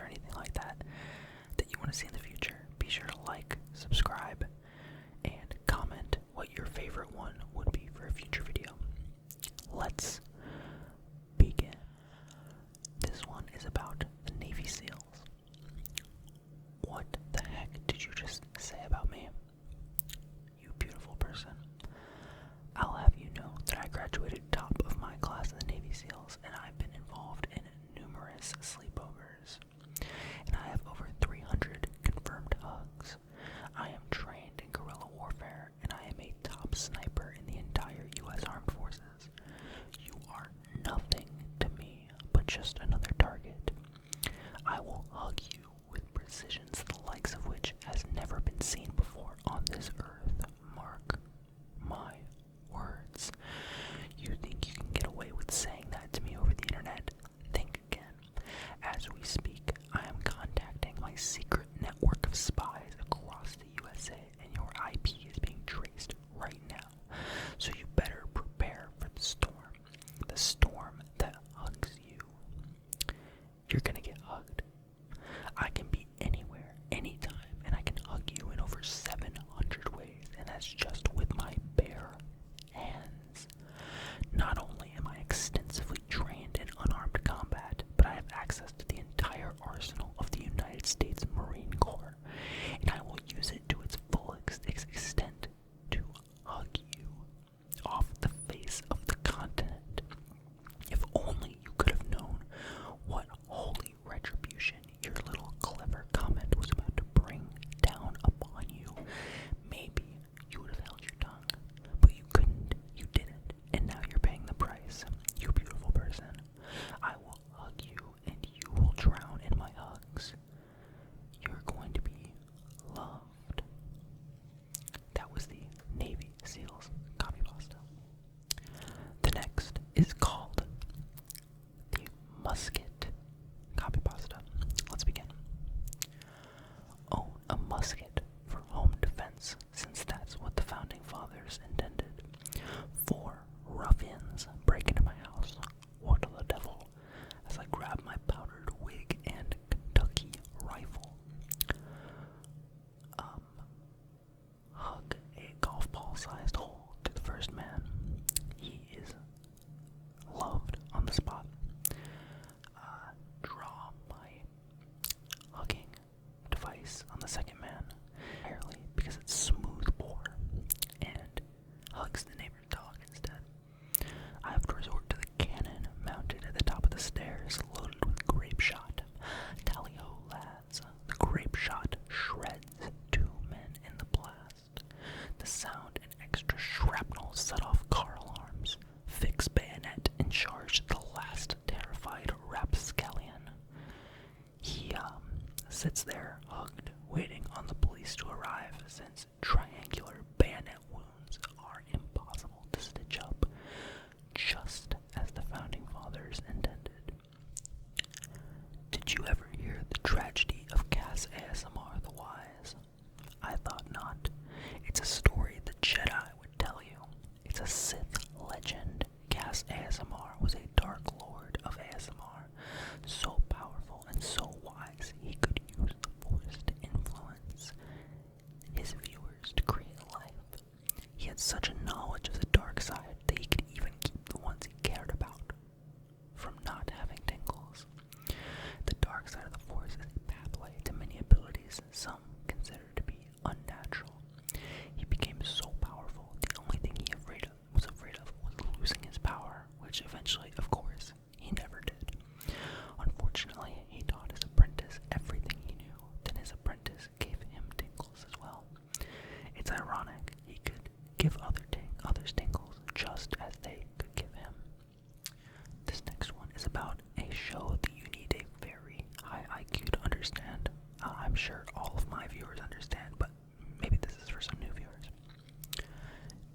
or anything like that you want to see in the future, be sure to like, subscribe, and comment what your favorite one would be for a future video. Let's begin. This one is about the Navy SEALs. What the heck did you just say about me? You beautiful person. I'll have you know that I graduated top of my class in the Navy SEALs, and I've been involved in numerous sleepovers. And I have over 300 confirmed hugs. I am trained in guerrilla warfare, and I am a top sniper in the entire U.S. Armed Forces. You are nothing to me but just another target. I will hug you with precisions the likes of which has never been seen before on this earth. Mark my words. You think you can get away with saying that to me over the internet? Think again. As we speak, I am contacting my secret network of spies across the USA, and your IP is being traced right now. So you better prepare for the storm that hugs you. You're gonna get hugged. I can be anywhere, anytime, and I can hug you in over 700 ways, and that's just with my bare hands. Not only am I extensively trained in unarmed combat, but I have access to the entire arsenal of the United States Marine Corps, and I will use it to its full extent to hug you off the face of the continent. If only you could have known what holy retribution your little clever comment was about to bring down upon you. Maybe you would have held your tongue, but you couldn't, you didn't, and now you're paying the price. You beautiful person. I will hug you, and you will drown in my hugs. You're going to be loved. That was the Navy SEALs Copypasta. The next is called the Musket Copypasta. Let's begin. Own a musket for home defense, since that's what the founding fathers intended. 4 ruffians break into my house. What the devil? As I grab my powdered wig and Kentucky rifle. Hug a golf ball-sized hole to the first man. He is loved on the spot. Draw my hugging device on the second man entirely because it's smooth bore and hugs the neighbor's dog instead. I have to resort to the cannon mounted at the top of the stairs, loaded with grape shot. Tally-ho, lads. The grape shot shreds 2 men in the blast. The sound and extra shrapnel set off car alarms. Fix bayonet and charge the last terrified rapscallion. He sits there, hugged, waiting on the police to arrive, since triangular bayonet wounds are impossible to stitch up, just as the founding fathers intended. Did you ever hear the tragedy of Cass ASMR the Wise? I thought not. It's a story the Jedi would tell you. It's a Sith legend. Cass ASMR was a dark lord of ASMR, so powerful and so wise he could use the Force to influence his viewers to create life. He had such a knowledge of the dark side that he could even keep the ones he cared about from not having tingles. The dark side of the Force is a pathway to many abilities some consider to be unnatural. He became so powerful, the only thing he was afraid of was losing his power, which eventually, of course, he never did. Unfortunately, he taught his apprentice everything he knew, then his apprentice gave him tingles as well. It's ironic, he could give others tingles just as they could give him. This next one is about a show that you need a very high IQ to understand. I'm sure all of my viewers understand, but maybe this is for some new viewers.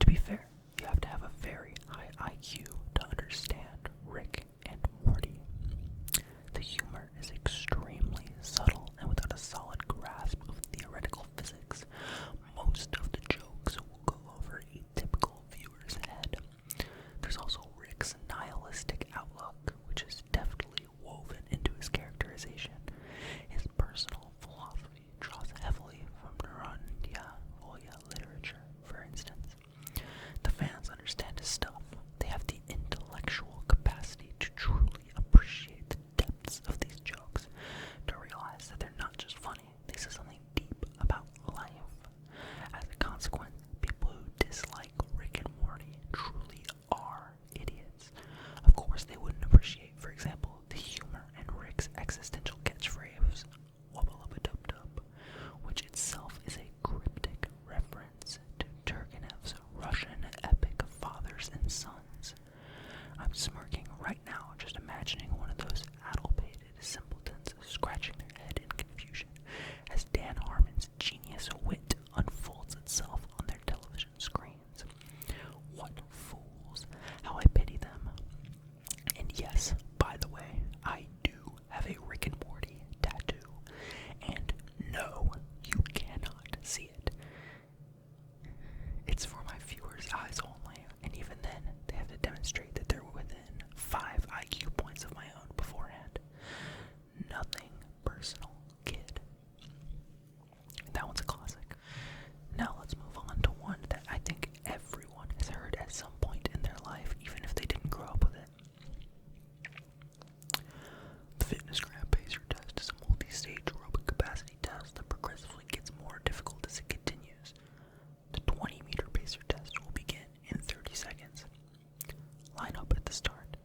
To be fair, you have to have a very high IQ to understand Rick and Morty. The humor is extremely subtle, and without a solid grasp of theoretical physics, most of the jokes will go over a typical viewer's head. There's also Rick's nihilistic outlook, which is deftly woven into his characterization. Yes, by the way, I do have a Rick and Morty tattoo. And no, you cannot see it. It's for my viewers' eyes only, and even then, they have to demonstrate that they're within 5 IQ points of my own beforehand. Nothing personal, kid. That one's a classic. Now let's move on to one that I think everyone has heard at some point in their life, even if they didn't grow up with it. The fitness gram pacer test is a multi-stage aerobic capacity test that progressively gets more difficult as it continues. The 20-meter pacer test will begin in 30 seconds. Line up at the start.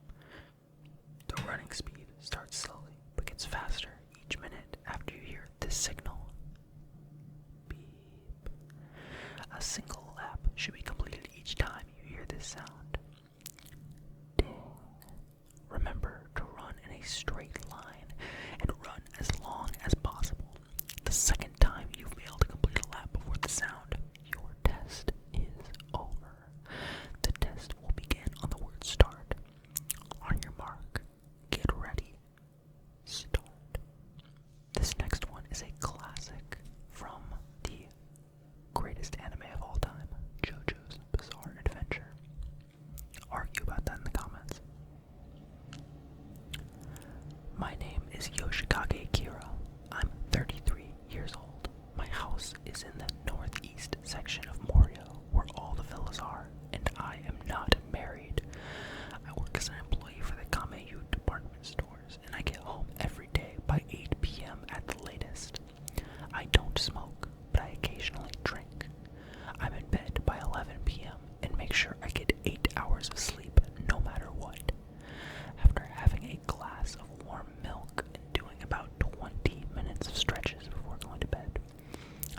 The running speed starts slowly, but gets faster each minute after you hear this signal. Beep. A single lap should be completed each time you hear this sound. Ding. Remember to run in a straight line and run as long as possible. The second time you fail to complete a lap before the sound, your test is over. The test will begin on the word start. On your mark, get ready, start. This next one is a classic from the greatest anime of all time, JoJo's Bizarre Adventure. Argue about that in the comments. My name is Yoshikage Kira. I'm 33 years old. My house is in the northeast section of Morio, where all the villas are, and I am not married. I work as an employee for the Kameyu department stores, and I get home every day by 8 p.m. at the latest. I don't smoke, but I occasionally drink. I'm in bed by 11 p.m. and make sure I get 8 hours of sleep no matter what. After having a glass of warm milk and doing about 20 minutes of stretches before going to bed,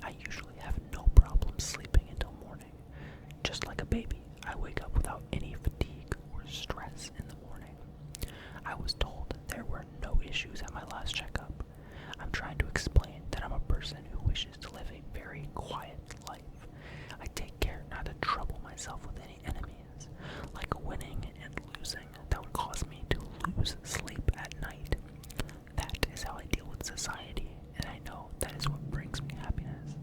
I usually have no problem sleeping until morning. Just like a baby, I wake up without any fatigue or stress in the morning. I was told there were no issues at my last checkup. I'm trying to explain that I'm a person who wishes to live a very quiet life. I take care not to trouble myself with any enemies, like winning and losing that would cause me to lose sleep at night. That is how I deal with society, and I know that is what brings me happiness.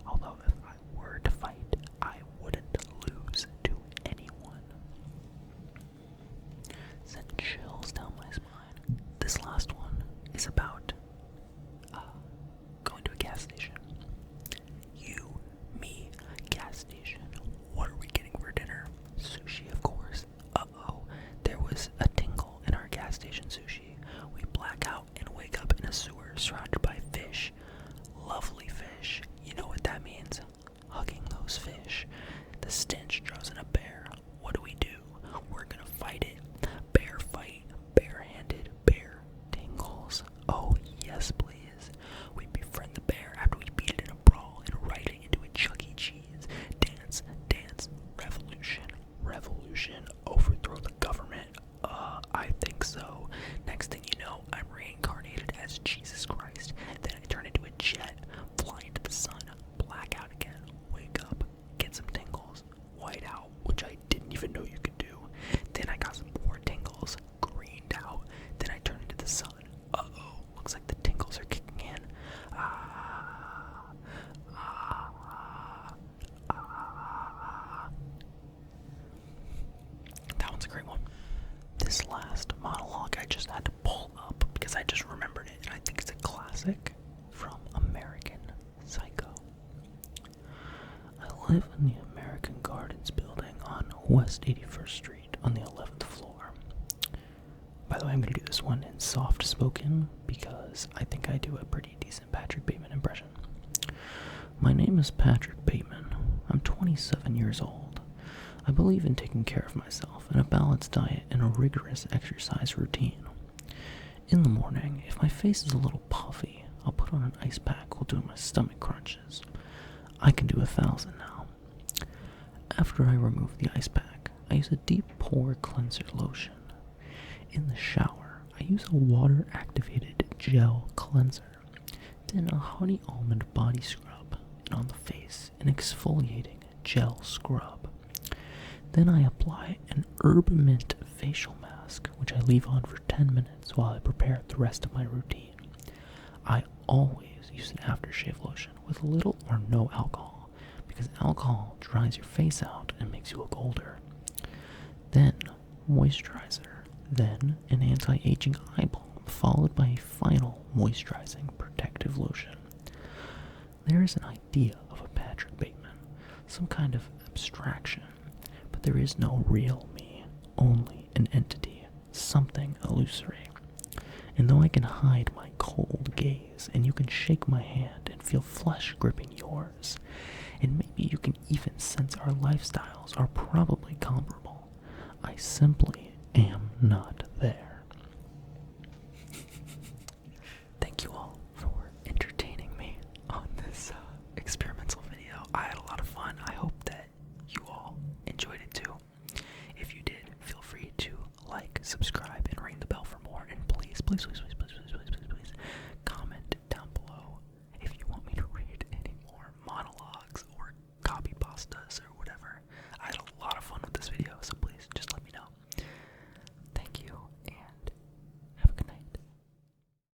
Although if I were to fight, I wouldn't lose to anyone. Send chills down my spine. This last one is about going to a gas station. You, me, gas station. What are we getting for dinner? Sushi, of course. Uh-oh, there was a tingle in our gas station sushi. We black out and wake up in a sewer surrounded by fish. Lovely fish. You know what that means? Hugging those fish. The stench draws in a bear. What do? We're gonna fight it. Bear fight. Barehanded. Bear tingles. Oh, yes, please. We befriend the bear after we beat it in a brawl and ride it into a Chuck E. Cheese. Dance, dance, revolution, revolution, overthrow the government. I think so. Next thing you know, I'm reincarnated as Jesus Christ. Then I turn into a jet, fly into the sun, black out again, wake up, get some tingles, white out, which I didn't even know you could do. Then I got some more tingles, greened out. Then I turn into the sun. Uh-oh, looks like the tingles are kicking in. That one's a great one. This last monologue I just had to pull up because I just remembered it, and I think it's a classic from American Psycho. I live in the American Gardens building on West 81st Street on the 11th floor. By the way, I'm going to do this one in soft spoken because I think I do a pretty decent Patrick Bateman impression. My name is Patrick Bateman. I'm 27 years old. I believe in taking care of myself and a balanced diet and a rigorous exercise routine. In the morning, if my face is a little puffy, I'll put on an ice pack while doing my stomach crunches. I can do 1,000 now. After I remove the ice pack, I use a deep pore cleanser lotion. In the shower, I use a water-activated gel cleanser, then a honey almond body scrub, and on the face, an exfoliating gel scrub. Then I apply an herb mint facial mask mask, which I leave on for 10 minutes while I prepare the rest of my routine. I always use an aftershave lotion with little or no alcohol, because alcohol dries your face out and makes you look older. Then moisturizer, then an anti-aging eye balm, followed by a final moisturizing protective lotion. There is an idea of a Patrick Bateman, some kind of abstraction, but there is no real me, only an entity, something illusory. And though I can hide my cold gaze, and you can shake my hand and feel flesh gripping yours, and maybe you can even sense our lifestyles are probably comparable, I simply am not there.